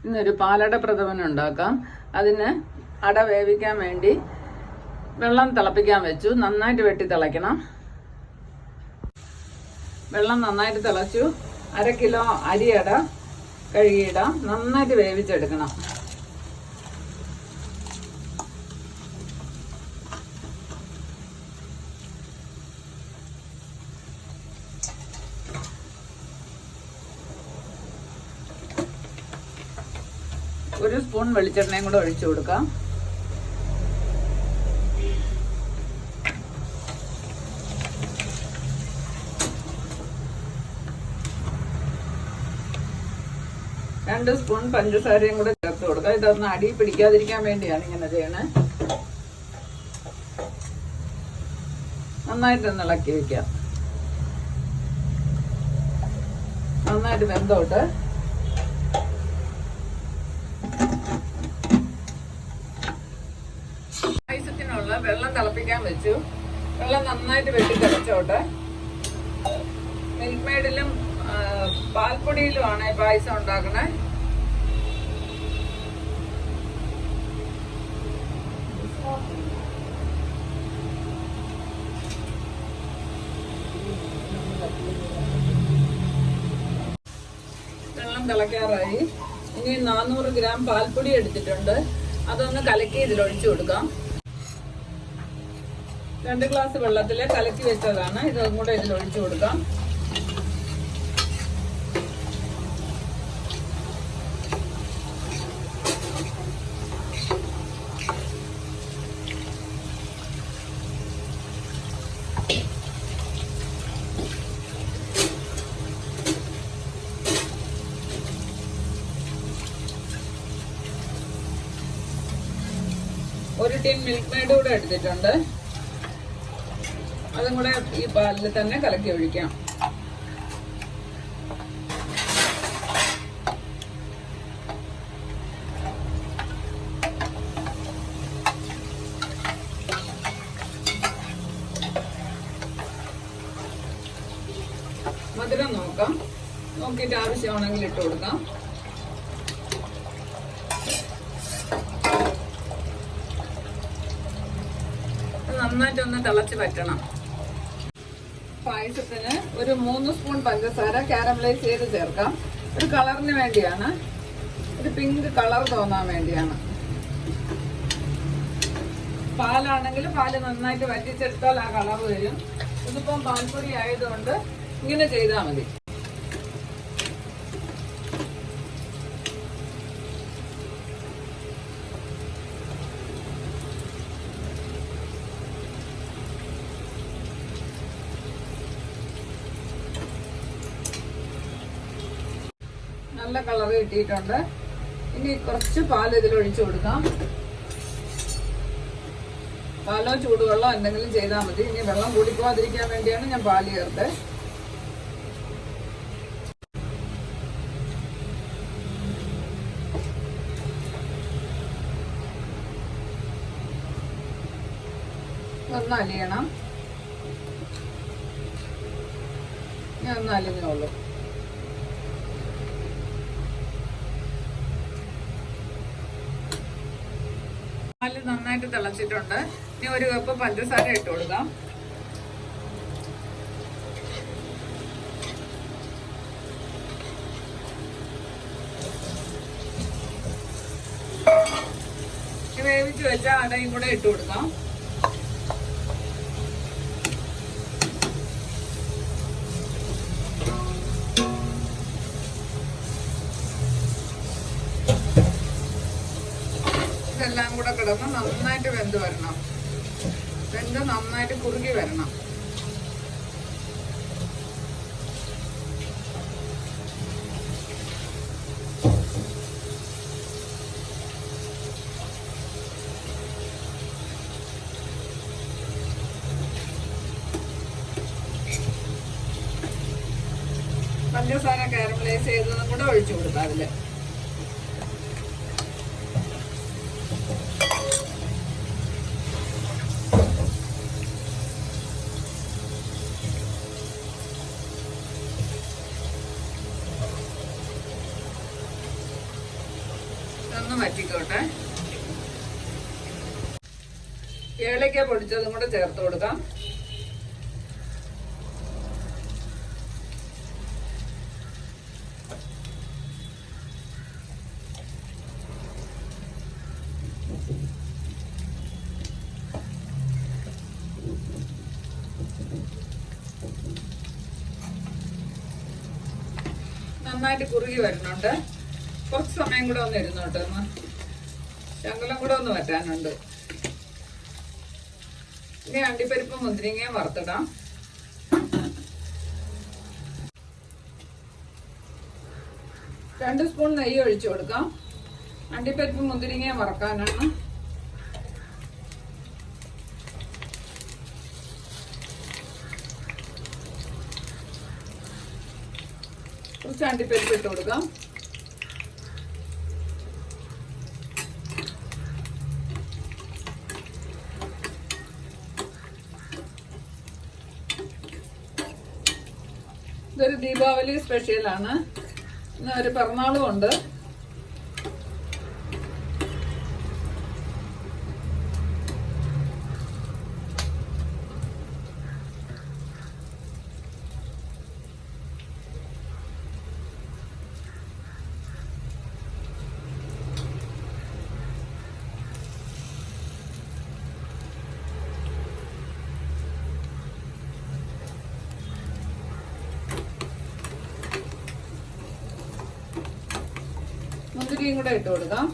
ഇന്നൊരു പാലട പ്രഥമൻ ഉണ്ടാക്കാം. അതിന് അട വേവിക്കാൻ വേണ്ടി വെള്ളം തിളപ്പിക്കാൻ വെച്ചു. നന്നായിട്ട് വെട്ടി തിളയ്ക്കണം. വെള്ളം നന്നായിട്ട് തിളച്ചു. 1/2 കിലോ അരിയട കഴുകിയിടാം. നന്നായിട്ട് വേവിച്ചെടുക്കണം. ഒരു സ്പൂൺ വെളിച്ചെണ്ണയും കൂടെ ഒഴിച്ചു കൊടുക്കാം. രണ്ട് സ്പൂൺ പഞ്ചസാരയും കൂടെ ചേർത്ത് കൊടുക്കാം. ഇതൊന്ന് അടി പിടിക്കാതിരിക്കാൻ വേണ്ടിയാണ് ഇങ്ങനെ ചെയ്യണേ. നന്നായിട്ടൊന്ന് ഇളക്കി വെക്കാം. നന്നായിട്ട് വെന്തോട്ട്. പായസത്തിനുള്ള വെള്ളം തിളപ്പിക്കാൻ വെച്ചു. വെള്ളം നന്നായിട്ട് വെട്ടി തിളച്ചോട്ടെ. മിൽക്ക് മെയ്ഡിലും പാൽപ്പൊടിയിലുമാണ് പായസം ഉണ്ടാക്കണേ. വെള്ളം തിളക്കാറായി. ഇനി 400 ഗ്രാം പാൽപ്പൊടി എടുത്തിട്ടുണ്ട്. അതൊന്ന് കലക്കി ഇതിലൊഴിച്ചു കൊടുക്കാം. 2 ഗ്ലാസ് വെള്ളത്തിൽ കലക്കി വെച്ചതാണ്. ഇതും കൂടെ ഇതിലൊഴിച്ചു കൊടുക്കാം. ഒരു ടീൻ മിൽക്ക് മെയ്ഡ് കൂടെ എടുത്തിട്ടുണ്ട്. അതും കൂടെ ഈ പാലിൽ തന്നെ കലക്കി ഒഴിക്കാം. മധുരം നോക്കാം. നോക്കിയിട്ട് ആവശ്യമാണെങ്കിൽ ഇട്ട് കൊടുക്കാം. നന്നായിട്ടൊന്ന് തിളച്ച് പറ്റണം. പായസത്തിന് ഒരു 3 സ്പൂൺ പഞ്ചസാര കാരമലൈസ് ചെയ്ത് ചേർക്കാം. ഒരു കളറിന് വേണ്ടിയാണ്. ഒരു പിങ്ക് കളർ തോന്നാൻ വേണ്ടിയാണ്. പാലാണെങ്കിൽ പാല് നന്നായിട്ട് വറ്റിച്ചെടുത്താൽ ആ കളർ വരും. ഇതിപ്പം പാൽപ്പൊടി ആയതുകൊണ്ട് ഇങ്ങനെ ചെയ്താൽ മതി. നല്ല കളർ കിട്ടിയിട്ടുണ്ട്. ഇനി കുറച്ച് പാൽ ഇതിലൊഴിച്ചു കൊടുക്കാം. പാലോ ചൂടുവെള്ളമോ എന്തെങ്കിലും ചെയ്താൽ മതി. ഇനി വെള്ളം കൂടിപ്പോവാതിരിക്കാൻ വേണ്ടിയാണ് ഞാൻ പാല് ചേർത്ത്. ഒന്ന് അലിയണം. ഞാൻ ഒന്ന് അലിഞ്ഞോളൂ. പാല് നന്നായിട്ട് തിളച്ചിട്ടുണ്ട്. ഇനി 1 കപ്പ് പഞ്ചസാര ഇട്ട് കൊടുക്കാം. വേവിച്ച് വെച്ച അടയും കൂടെ ഇട്ട് കൊടുക്കാം. ഇതെല്ലാം കൂടെ കിടന്ന് നന്നായിട്ട് വെന്ത് വരണം. വെന്ത് നന്നായിട്ട് കുറുകി വരണം. പഞ്ചസാര കാരമലൈസ് ചെയ്തതും കൂടെ ഒഴിച്ചു കൊടുക്കാം അതില്. ഒന്ന് വറ്റിക്കോട്ടെ. ഏലക്ക പൊടിച്ചതും കൂടെ ചേർത്ത് കൊടുക്കാം. നന്നായിട്ട് കുറുകി വരുന്നുണ്ട്. കുറച്ച് സമയം കൂടെ ഒന്ന് ഇരുന്നോട്ടെ. ശകലം കൂടെ ഒന്ന് വറ്റാനുണ്ട്. ഇനി അണ്ടിപ്പരിപ്പ് മുന്തിരിങ്ങയും വറുത്തിടാം. രണ്ട് സ്പൂൺ നെയ്യ് ഒഴിച്ചു കൊടുക്കാം. അണ്ടിപ്പരിപ്പ് മുന്തിരിങ്ങയും വറക്കാനാണ്. കുറച്ച് അണ്ടിപ്പരിപ്പ് ഇട്ട് കൊടുക്കാം. ഇതൊരു ദീപാവലി സ്പെഷ്യലാണ്. ഇന്ന് ഒരു പിറന്നാളും ഉണ്ട്. മുന്തിരിയും കൂടെ ഇട്ട് കൊടുക്കാം.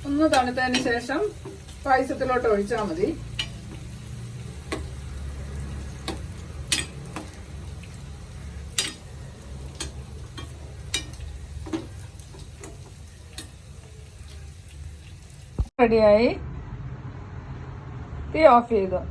ഒന്ന് തണുത്തതിന് ശേഷം പായസത്തിലോട്ട് ഒഴിച്ചാൽ മതി. റെഡിയായി. തീ ഓഫ് ചെയ്തു.